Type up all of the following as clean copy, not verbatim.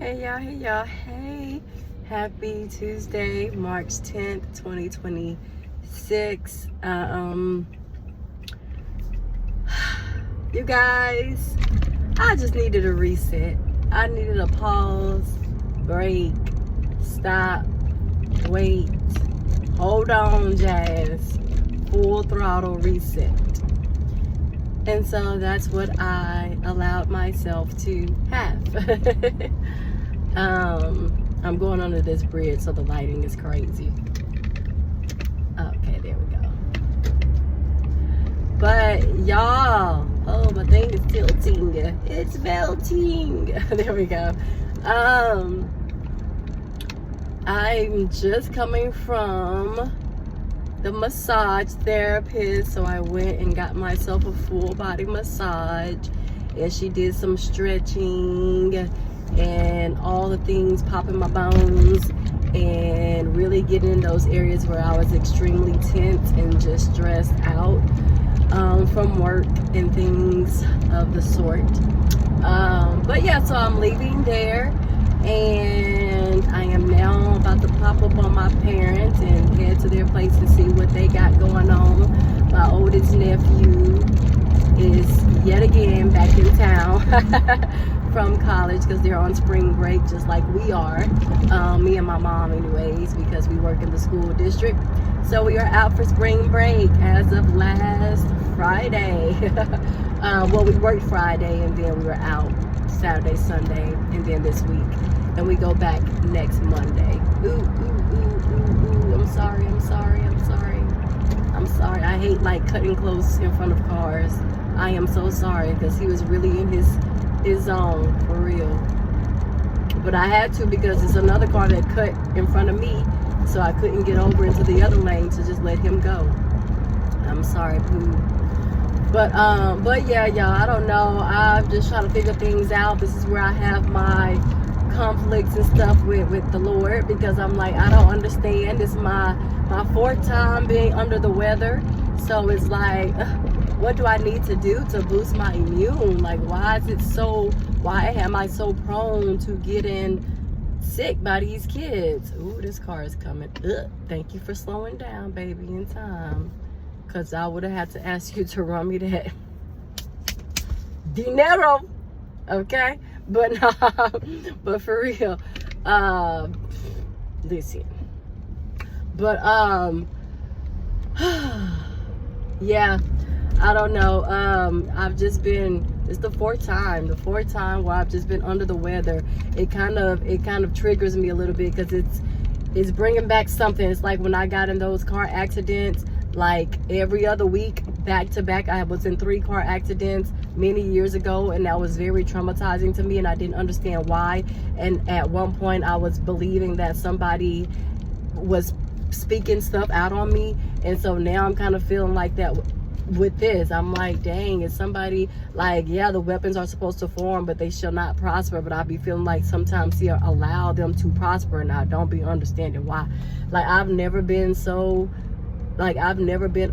Hey y'all, hey. Happy Tuesday, March 10th, 2026. You guys, I just needed a reset. I needed a pause, break, stop, wait, hold on, Jazz, full throttle reset. And so that's what I allowed myself to have. I'm going under this bridge, so the lighting is crazy. Okay, there we go. But y'all, oh, my thing is tilting. It's melting. There we go. I'm just coming from the massage therapist, so I went and got myself a full body massage, and she did some stretching and all the things, popping my bones and really getting in those areas where I was extremely tense and just stressed out from work and things of the sort. But yeah, so I'm leaving there, and I am now about to pop up on my parents and head to their place to see what they got going on. My oldest nephew is yet again back in town from college because they're on spring break just like we are. Me and my mom anyways, because we work in the school district. So we are out for spring break as of last Friday. Well, we worked Friday and then we were out Saturday, Sunday, and then this week. And we go back next Monday. Ooh. I'm sorry. I hate like cutting close in front of cars. I am so sorry because he was really in his zone for real. But I had to because it's another car that cut in front of me, so I couldn't get over into the other lane to just let him go. I'm sorry, Pooh. But yeah, y'all, I don't know. I'm just trying to figure things out. This is where I have my conflicts and stuff with the Lord, because I'm like, I don't understand. It's my fourth time being under the weather. So it's like, what do I need to do to boost my immune? Like, why am I so prone to getting sick by these kids? Ooh, this car is coming. Ugh. Thank you for slowing down, baby, in time. Because I would have had to ask you to run me that dinero. Okay? But but for real. Listen. But yeah, I don't know. I've just been, it's the fourth time where I've just been under the weather. It kind of triggers me a little bit because it's bringing back something. It's like when I got in those car accidents, like every other week, back to back. I was in 3 car accidents many years ago, and that was very traumatizing to me, and I didn't understand why. And at one point I was believing that somebody was speaking stuff out on me, and so now I'm kind of feeling like that with this. I'm like, dang, is somebody like, yeah, the weapons are supposed to form, but they shall not prosper. But I be feeling like sometimes he allow them to prosper, and I don't be understanding why. Like, I've never been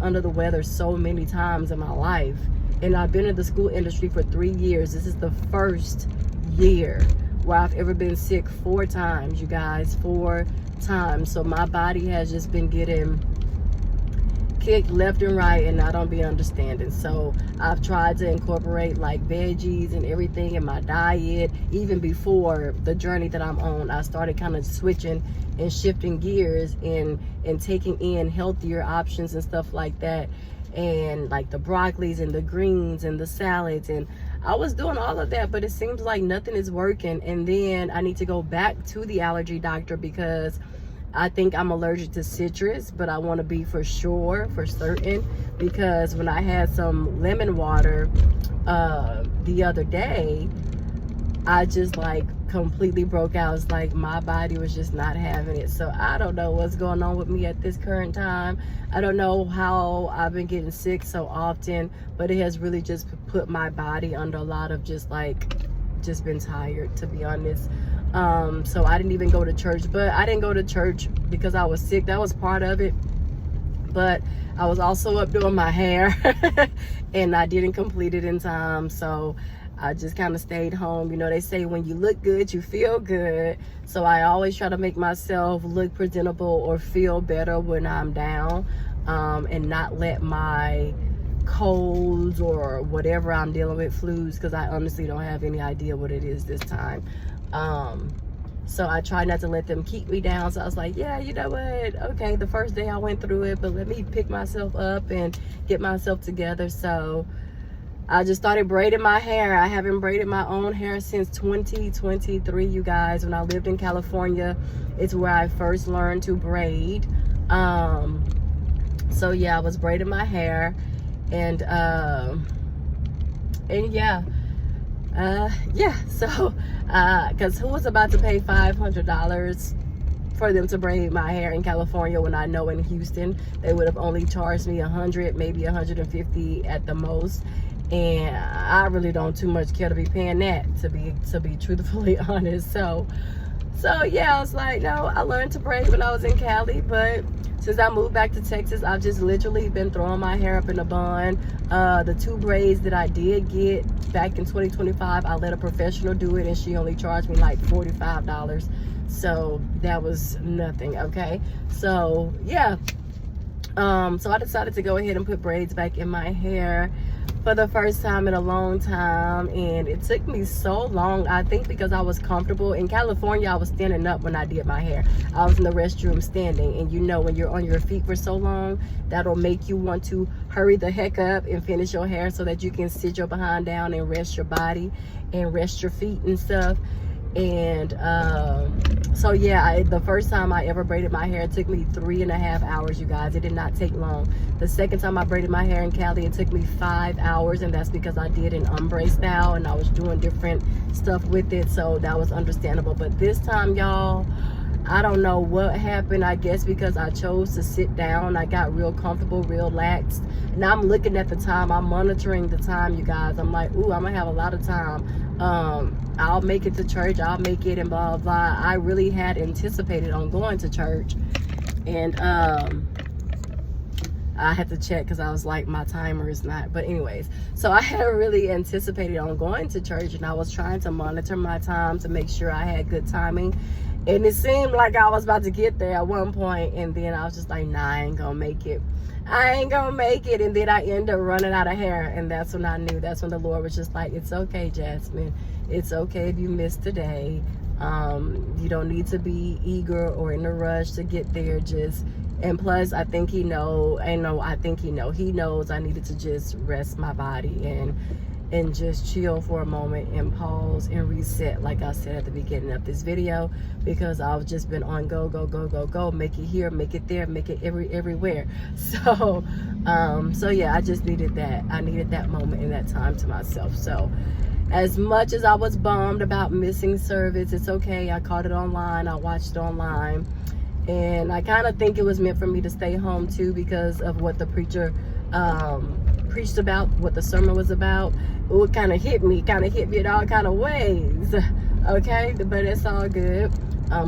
under the weather so many times in my life. And I've been in the school industry for 3 years. This is the first year where I've ever been sick 4 times, you guys, 4 times. So my body has just been getting kicked left and right, and I don't be understanding. So I've tried to incorporate like veggies and everything in my diet. Even before the journey that I'm on, I started kind of switching and shifting gears and taking in healthier options and stuff like that, and like the broccolis and the greens and the salads, and I was doing all of that, but it seems like nothing is working. And then I need to go back to the allergy doctor because I think I'm allergic to citrus, but I want to be for certain, because when I had some lemon water the other day, I just like completely broke out. It's like my body was just not having it. So I don't know what's going on with me at this current time. I don't know how I've been getting sick so often, but it has really just put my body under a lot of just been tired, to be honest. So I didn't even go to church, but I didn't go to church because I was sick. That was part of it. But I was also up doing my hair and I didn't complete it in time. So I just kind of stayed home. You know, they say when you look good, you feel good. So I always try to make myself look presentable or feel better when I'm down, and not let my colds or whatever I'm dealing with, flus, because I honestly don't have any idea what it is this time. So I try not to let them keep me down. So I was like, yeah, you know what? Okay, the first day I went through it, but let me pick myself up and get myself together. So I just started braiding my hair. I haven't braided my own hair since 2023, you guys. When I lived in California, it's where I first learned to braid. So yeah, I was braiding my hair, and yeah. So because who was about to pay $500 for them to braid my hair in California, when I know in Houston they would have only charged me $100, maybe $150 at the most. And I really don't too much care to be paying that, to be truthfully honest. So yeah, I was like, no, I learned to braid when I was in Cali, but since I moved back to Texas, I've just literally been throwing my hair up in a bun. The 2 braids that I did get back in 2025, I let a professional do it, and she only charged me like $45. So that was nothing, okay? So yeah, so I decided to go ahead and put braids back in my hair for the first time in a long time, and it took me so long. I think because I was comfortable. In California, I was standing up when I did my hair. I was in the restroom standing, and you know, when you're on your feet for so long, that'll make you want to hurry the heck up and finish your hair so that you can sit your behind down and rest your body and rest your feet and stuff. And so yeah, the first time I ever braided my hair, it took me 3.5 hours, you guys. It did not take long. The second time I braided my hair in Cali, it took me 5 hours, and that's because I did an ombre style and I was doing different stuff with it, so that was understandable. But this time, y'all, I don't know what happened. I guess because I chose to sit down, I got real comfortable, real laxed. And I'm looking at the time, I'm monitoring the time, you guys. I'm like, ooh, I'm gonna have a lot of time. I'll make it to church, I'll make it, and blah blah. I really had anticipated on going to church, and I had to check because I was like, my timer is not. But anyways, so I had really anticipated on going to church, and I was trying to monitor my time to make sure I had good timing. And it seemed like I was about to get there at one point, and then I was just like, nah, I ain't gonna make it. I ain't gonna make it. And then I ended up running out of hair, and that's when I knew. That's when the Lord was just like, it's okay, Jasmine. It's okay if you missed today. You don't need to be eager or in a rush to get there. And plus, I think he knows I needed to just rest my body and just chill for a moment and pause and reset, like I said at the beginning of this video, because I've just been on go, make it here, make it there, make it everywhere. So yeah, I just needed that. I needed that moment and that time to myself. So as much as I was bummed about missing service, it's okay. I caught it online, I watched it online, and I kind of think it was meant for me to stay home too, because of what the preacher preached about, what the sermon was about. It kind of hit me in all kind of ways, okay? But it's all good.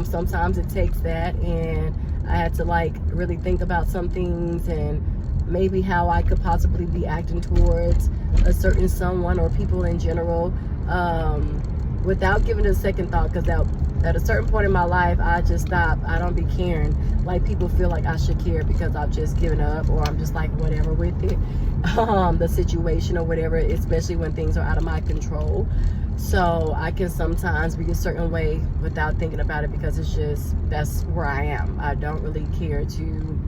Sometimes it takes that, and I had to like really think about some things and maybe how I could possibly be acting towards a certain someone or people in general, without giving it a second thought, because at a certain point in my life, I just stopped. I don't be caring like people feel like I should care, because I've just given up, or I'm just like whatever with it, the situation or whatever, especially when things are out of my control. So I can sometimes be a certain way without thinking about it, because it's just, that's where I am. I don't really care to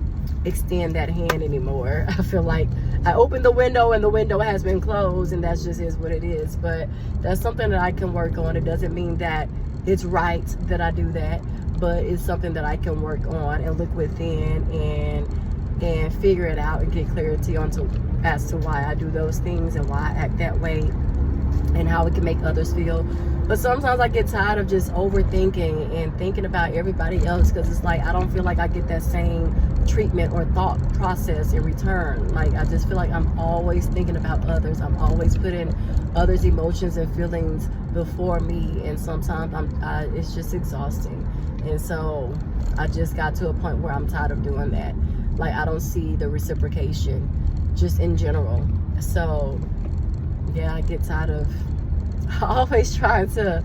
extend that hand anymore. I feel like I opened the window and the window has been closed, and that's just is what it is. But that's something that I can work on. It doesn't mean that it's right that I do that, but it's something that I can work on and look within and figure it out and get clarity as to why I do those things and why I act that way and how it can make others feel. But sometimes I get tired of just overthinking and thinking about everybody else, because it's like I don't feel like I get that same treatment or thought process in return. Like I just feel like I'm always thinking about others. I'm always putting others' emotions and feelings before me, and sometimes it's just exhausting. And so I just got to a point where I'm tired of doing that. Like I don't see the reciprocation just in general. So yeah, I get tired of always trying to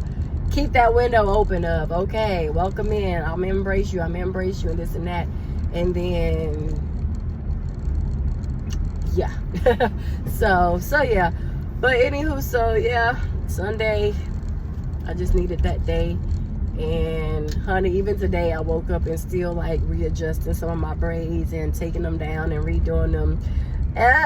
keep that window open of, okay, welcome in, I'm gonna embrace you, and this and that. And then yeah. so yeah, but anywho, so yeah, Sunday, I just needed that day. And honey, even today I woke up and still like readjusting some of my braids and taking them down and redoing them.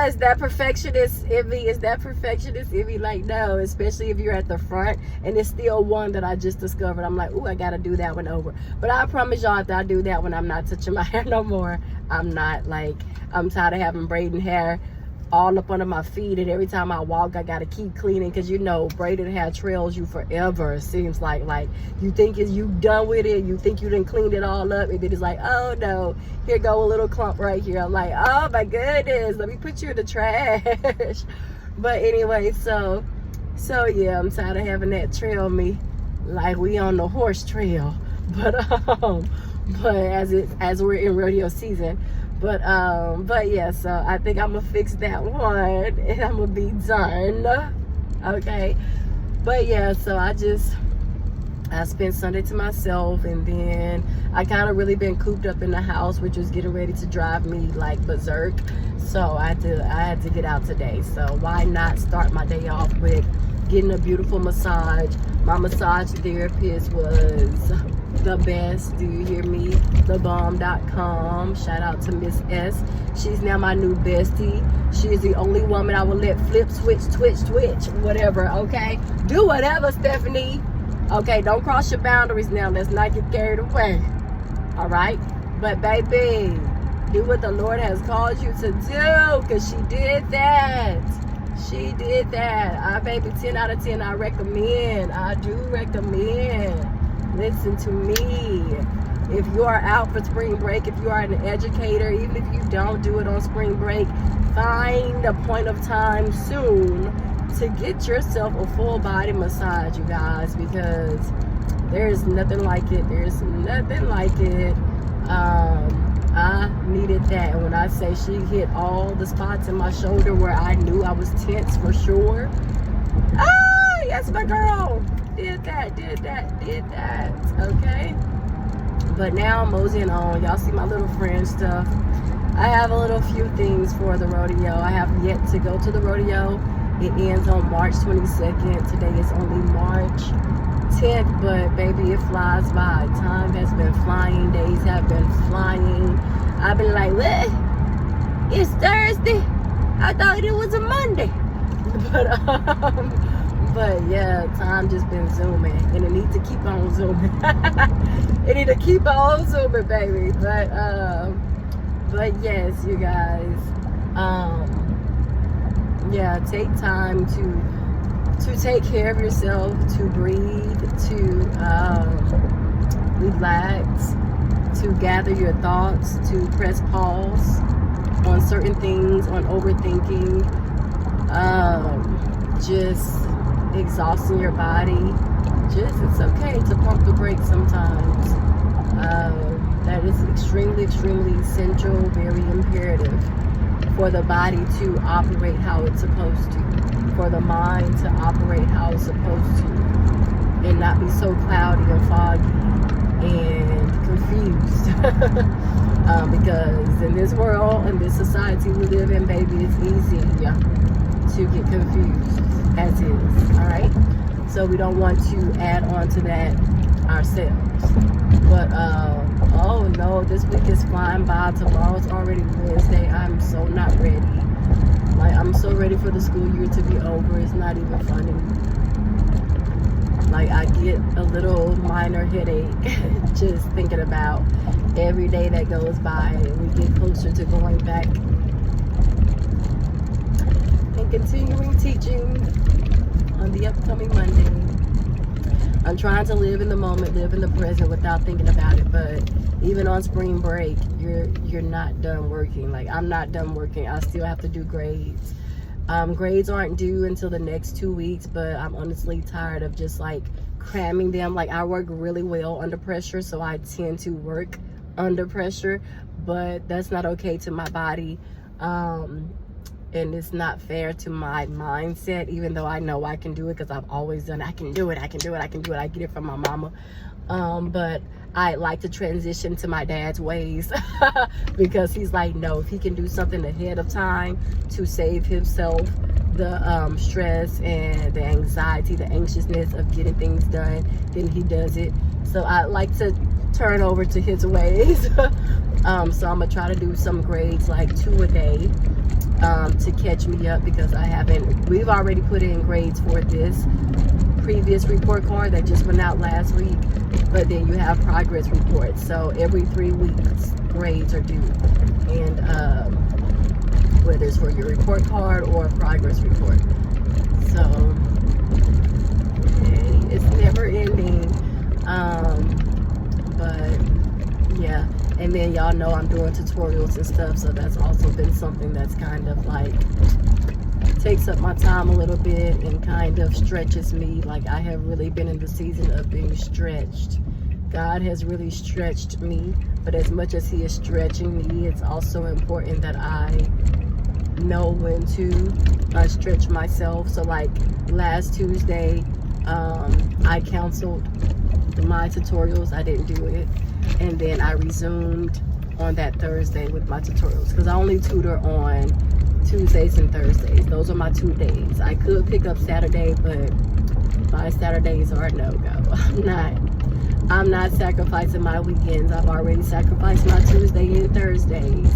Is that perfectionist Ivy? Is that perfectionist Ivy? Like, no, especially if you're at the front and it's still one that I just discovered. I'm like, ooh, I gotta do that one over. But I promise y'all, if I do that one, I'm not touching my hair no more. I'm not, like, I'm tired of having braiding hair all up under my feet, and every time I walk I gotta keep cleaning, because you know braided hair trails you forever. It seems like you think you done with it, you think you done cleaned it all up, and then it's like, oh no, here go a little clump right here. I'm like, oh my goodness, let me put you in the trash. But anyway, so yeah, I'm tired of having that trail me like we on the horse trail. But as we're in rodeo season. But yeah, so I think I'm gonna fix that one and I'm gonna be done. Okay. But yeah, so I spent Sunday to myself, and then I kind of really been cooped up in the house, which was getting ready to drive me like berserk. So I had to get out today. So why not start my day off with getting a beautiful massage? My massage therapist was the best. Do you hear me? Thebomb.com. Shout out to Miss S. She's now my new bestie. She is the only woman I will let flip, switch, twitch, whatever. Okay, do whatever, Stephanie. Okay, don't cross your boundaries now. Let's not get carried away. All right, but baby, do what the Lord has called you to do, because she did that. She did that. Baby, 10 out of 10. I recommend. I do recommend. Listen to me. If you are out for spring break, if you are an educator, even if you don't do it on spring break, find a point of time soon to get yourself a full body massage, you guys, because there's nothing like it. There's nothing like it. I needed that. And when I say she hit all the spots in my shoulder where I knew I was tense for sure. Ah, yes, my girl. Did that. Okay. But now I'm moseying on. Y'all see my little friend stuff. I have a few things for the rodeo. I have yet to go to the rodeo. It ends on March 22nd. Today is only March 10th, but baby, it flies by. Time has been flying. Days have been flying. I've been like, what? It's Thursday. I thought it was a Monday. But yeah, time just been zooming, and it needs to keep on zooming. It need to keep on zooming, baby. But yes, you guys, yeah, take time to take care of yourself, to breathe, to relax, to gather your thoughts, to press pause on certain things, on overthinking, just exhausting your body. It's okay to pump the brakes sometimes. That is extremely essential, very imperative for the body to operate how it's supposed to, for the mind to operate how it's supposed to, and not be so cloudy and foggy and confused. Because in this world, in this society we live in, baby, it's easy to get confused as is. All right, so we don't want to add on to that ourselves. But oh no, this week is flying by. Tomorrow's already Wednesday. I'm so not ready. Like, I'm so ready for the school year to be over. It's not even funny. Like, I get a little minor headache just thinking about every day that goes by, and we get closer to going back and continuing teaching on the upcoming Monday. I'm trying to live in the moment, live in the present without thinking about it. But even on spring break, you're not done working. Like, I'm not done working. I still have to do grades. Grades aren't due until the next 2 weeks, but I'm honestly tired of just like cramming them. Like, I work really well under pressure, so I tend to work under pressure, but that's not okay to my body. and it's not fair to my mindset, even though I know I can do it because I've always done it. I can do it. I get it from my mama. But I like to transition to my dad's ways because he's like, no, if he can do something ahead of time to save himself the stress and the anxiety, the anxiousness of getting things done, then he does it. So I like to turn over to his ways. So I'm gonna try to do some grades, like 2 a day, to catch me up, because we've already put in grades for this previous report card that just went out last week, but then you have progress reports. So every 3 weeks grades are due, and whether it's for your report card or a progress report. So it's never ending. But yeah, and then y'all know I'm doing tutorials and stuff, so that's also been something that's kind of like takes up my time a little bit and kind of stretches me. Like, I have really been in the season of being stretched. God has really stretched me, but as much as he is stretching me, it's also important that I know when to stretch myself. So like last Tuesday, I canceled my tutorials. I didn't do it, and then I resumed on that Thursday with my tutorials, because I only tutor on Tuesdays and Thursdays. Those are my 2 days. I could pick up Saturday, but my Saturdays are no-go. I'm not sacrificing my weekends. I've already sacrificed my Tuesday and Thursdays.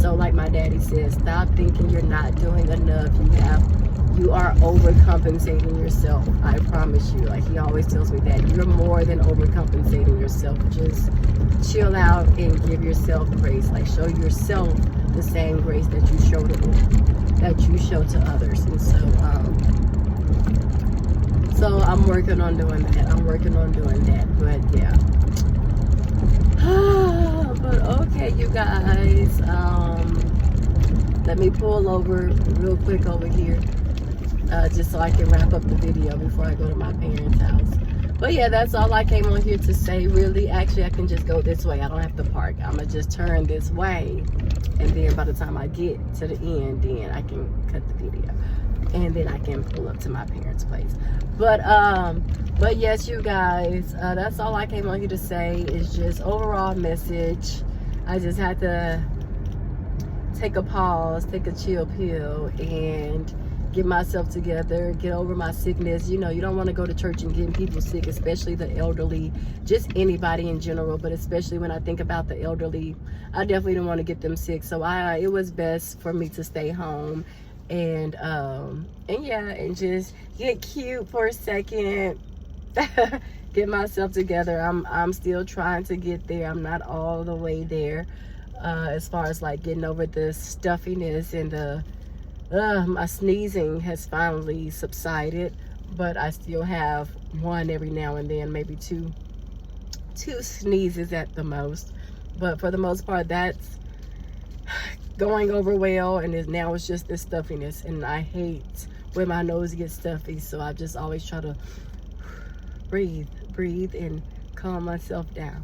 So like my daddy says, stop thinking you're not doing enough. You are overcompensating yourself. I promise you. Like, he always tells me that you're more than overcompensating yourself. Just chill out and give yourself grace. Like, show yourself the same grace that you show to others. And so I'm working on doing that. But yeah. But okay, you guys. Let me pull over real quick over here, just so I can wrap up the video before I go to my parents' house. But yeah, that's all I came on here to say, really. Actually, I can just go this way. I don't have to park. I'm gonna just turn this way, and then by the time I get to the end, then I can cut the video, and then I can pull up to my parents' place. But yes, you guys, that's all I came on here to say. Is just overall message. I just had to take a pause, take a chill pill, and get myself together, get over my sickness. You know, you don't want to go to church and get people sick, especially the elderly, just anybody in general, but especially when I think about the elderly, I definitely don't want to get them sick. So it was best for me to stay home and yeah, and just get cute for a second, get myself together. I'm still trying to get there. I'm not all the way there, as far as like getting over the stuffiness and my sneezing has finally subsided, but I still have one every now and then, maybe two sneezes at the most. But for the most part, that's going over well, and now it's just this stuffiness, and I hate when my nose gets stuffy, so I just always try to breathe and calm myself down.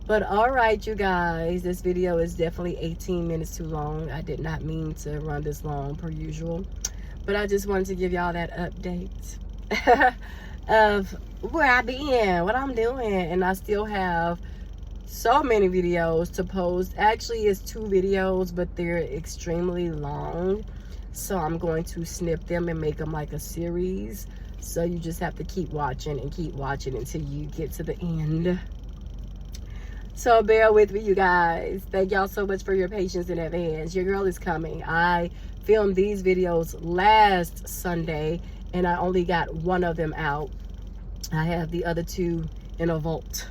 But all right, you guys, this video is definitely 18 minutes too long. I did not mean to run this long per usual, but I just wanted to give y'all that update of where I been, what I'm doing. And I still have so many videos to post. Actually, it's 2 videos, but they're extremely long, so I'm going to snip them and make them like a series. So you just have to keep watching until you get to the end. So bear with me, you guys. Thank y'all so much for your patience in advance. Your girl is coming. I filmed these videos last Sunday, and I only got one of them out. I have the other 2 in a vault,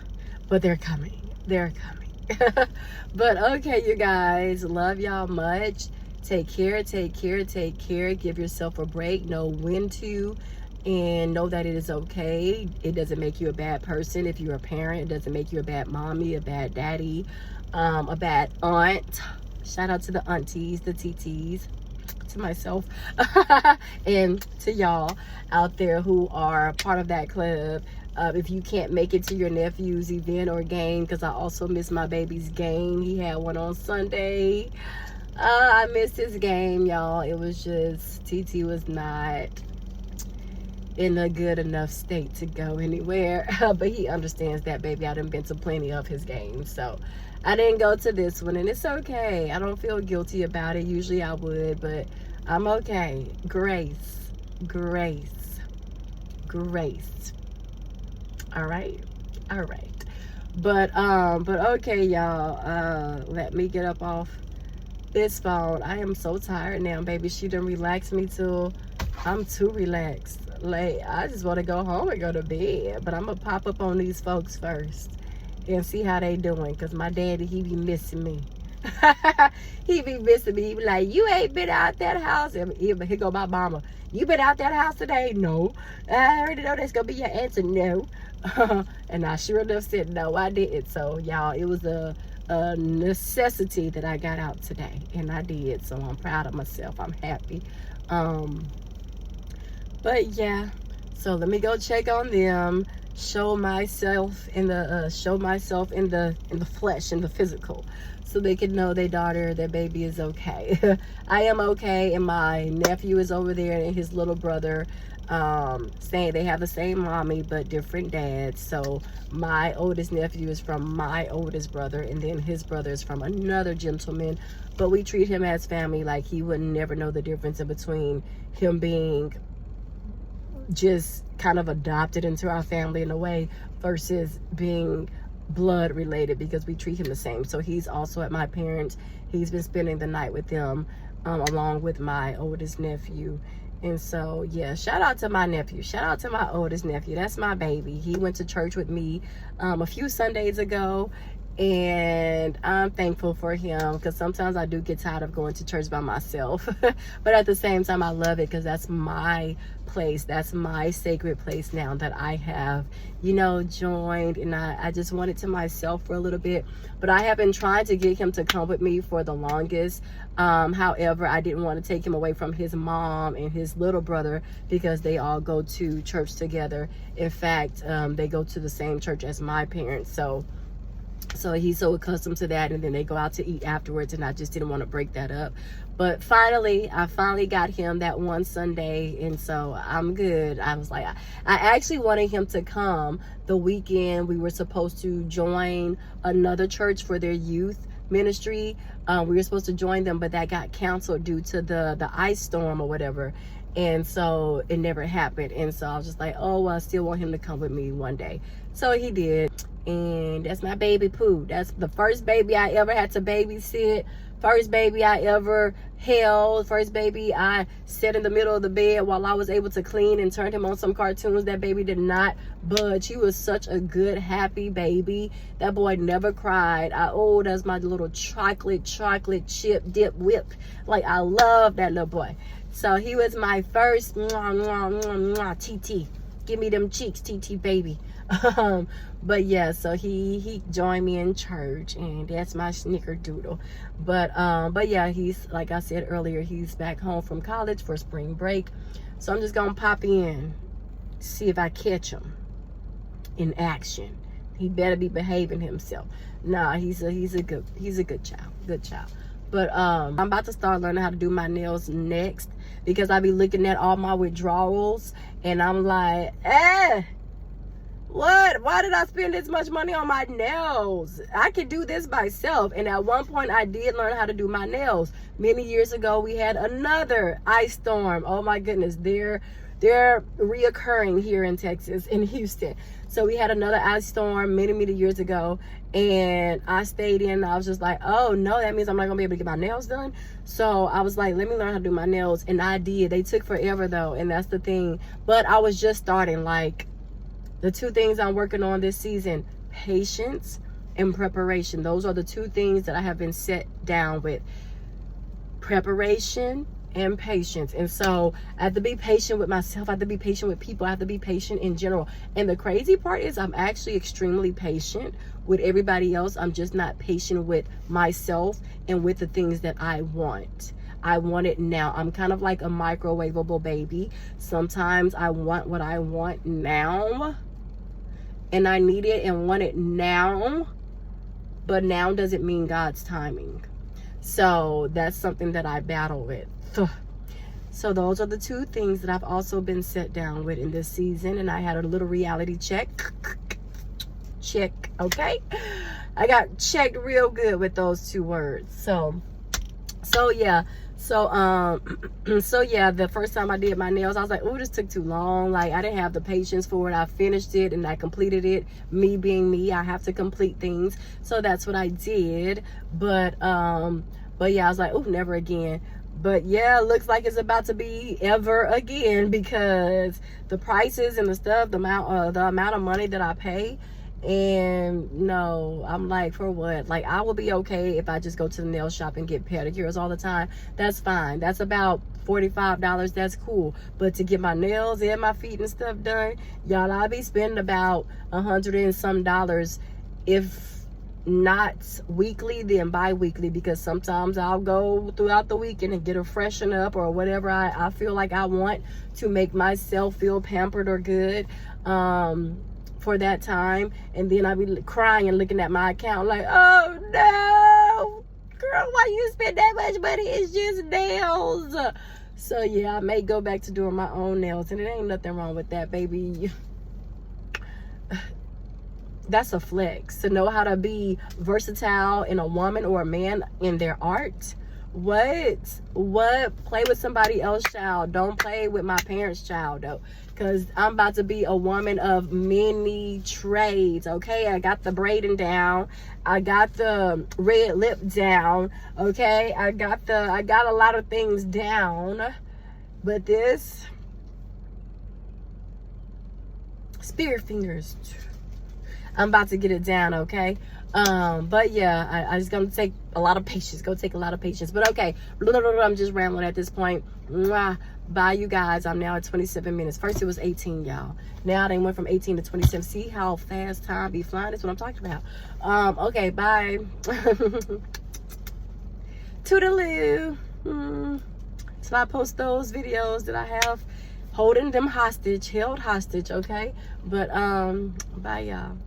but they're coming. But okay, you guys, love y'all much. Take care. Give yourself a break. Know when to, and know that it is okay. It doesn't make you a bad person if you're a parent. It doesn't make you a bad mommy, a bad daddy, a bad aunt. Shout out to the aunties, the TTs, to myself, and to y'all out there who are part of that club. If you can't make it to your nephew's event or game, because I also missed my baby's game. He had one on Sunday. I missed his game, y'all. It was just, TT was not in a good enough state to go anywhere. But he understands that, baby. I done been to plenty of his games. So I didn't go to this one, and it's okay. I don't feel guilty about it. Usually I would, but I'm okay. Grace. Grace. Grace. All right. All right. But okay, y'all. Let me get up off this phone. I am so tired now, baby. She done relaxed me till I'm too relaxed. Like, I just want to go home and go to bed. But I'm going to pop up on these folks first and see how they doing. Because my daddy, he be missing me. He be missing me. He be like, you ain't been out that house. And here go my mama. You been out that house today? No. I already know that's going to be your answer. No. And I sure enough said, no, I didn't. So, y'all, it was a necessity that I got out today. And I did. So, I'm proud of myself. I'm happy. But yeah, so let me go check on them, show myself in the flesh, in the physical, so they can know their daughter, their baby is okay. I am okay, and my nephew is over there, and his little brother, saying they have the same mommy but different dads. So my oldest nephew is from my oldest brother, and then his brother is from another gentleman, but we treat him as family. Like, he would never know the difference in between him being just kind of adopted into our family in a way versus being blood related, because we treat him the same. So he's also at my parents. He's been spending the night with them, along with my oldest nephew. And so, yeah, shout out to my nephew. Shout out to my oldest nephew. That's my baby. He went to church with me a few Sundays ago. And I'm thankful for him, because sometimes I do get tired of going to church by myself. But at the same time, I love it, because that's my place. That's my sacred place now that I have, joined. And I just want it to myself for a little bit. But I have been trying to get him to come with me for the longest. However, I didn't want to take him away from his mom and his little brother, because they all go to church together. In fact, they go to the same church as my parents. So he's so accustomed to that, and then they go out to eat afterwards, and I just didn't want to break that up. But I finally got him that one Sunday, and so I'm good. I was like, I actually wanted him to come the weekend. We were supposed to join another church for their youth ministry. We were supposed to join them, but that got canceled due to the ice storm or whatever. And so it never happened. And so I was just like, oh, well, I still want him to come with me one day. So he did. And that's my baby Pooh. That's the first baby I ever had to babysit. First baby I ever held. First baby I sat in the middle of the bed while I was able to clean and turned him on some cartoons. That baby did not budge. He was such a good, happy baby. That boy never cried. That's my little chocolate chip dip whip. Like, I love that little boy. So he was my first TT. Give me them cheeks, TT baby. But yeah, so he joined me in church, and that's my snickerdoodle. But yeah, he's, like I said earlier, he's back home from college for spring break. So I'm just gonna pop in, see if I catch him in action. He better be behaving himself. Nah, he's a good child. But I'm about to start learning how to do my nails next, because I be looking at all my withdrawals, and I'm like, what? Why did I spend this much money on my nails? I could do this myself. And at one point, I did learn how to do my nails. Many years ago, we had another ice storm. Oh my goodness, they're reoccurring here in Texas, in Houston. So we had another ice storm many years ago, and I stayed in. I was just like, oh no, that means I'm not gonna be able to get my nails done. So I was like, let me learn how to do my nails, and I did. They took forever though, and that's the thing. But I was just starting. Like, the two things I'm working on this season: patience and preparation. Those are the two things that I have been set down with: preparation and patience. And so I have to be patient with myself. I have to be patient with people. I have to be patient in general. And the crazy part is, I'm actually extremely patient with everybody else. I'm just not patient with myself and with the things that I want. I want it now. I'm kind of like a microwavable baby. Sometimes I want what I want now, and I need it and want it now, but now doesn't mean God's timing. So that's something that I battle with. So those are the two things that I've also been set down with in this season. And I had a little reality check. Okay? I got checked real good with those two words. So yeah. So yeah, the first time I did my nails, I was like, oh, this took too long. Like, I didn't have the patience for it. I finished it and I completed it. Me being me, I have to complete things. So that's what I did. But yeah, I was like, oh, never again. But yeah, it looks like it's about to be ever again, because the prices and the stuff, the amount of money that I pay. And no, I'm like, for what? Like, I will be okay if I just go to the nail shop and get pedicures all the time. That's fine. That's about $45. That's cool. But to get my nails and my feet and stuff done, y'all, I'll be spending about $100 and some, if not weekly, then bi-weekly, because sometimes I'll go throughout the weekend and get a freshen up or whatever I feel like I want to make myself feel pampered or good for that time. And then I'll be crying and looking at my account like, oh no, girl, why you spend that much money? It's just nails. So yeah, I may go back to doing my own nails, and it ain't nothing wrong with that, baby. That's a flex, to know how to be versatile in a woman or a man in their art. What? Play with somebody else's child. Don't play with my parents' child, though, because I'm about to be a woman of many trades. Okay, I got the braiding down, I got the red lip down, okay, I got a lot of things down, but this spirit fingers, I'm about to get it down, okay? But yeah, I just gonna take a lot of patience. But okay, I'm just rambling at this point. Mwah. Bye, you guys. I'm now at 27 minutes. First it was 18, y'all. Now they went from 18 to 27. See how fast time be flying? That's what I'm talking about. Okay, bye. Toodaloo. So I post those videos that I have holding them held hostage, okay? But bye, y'all.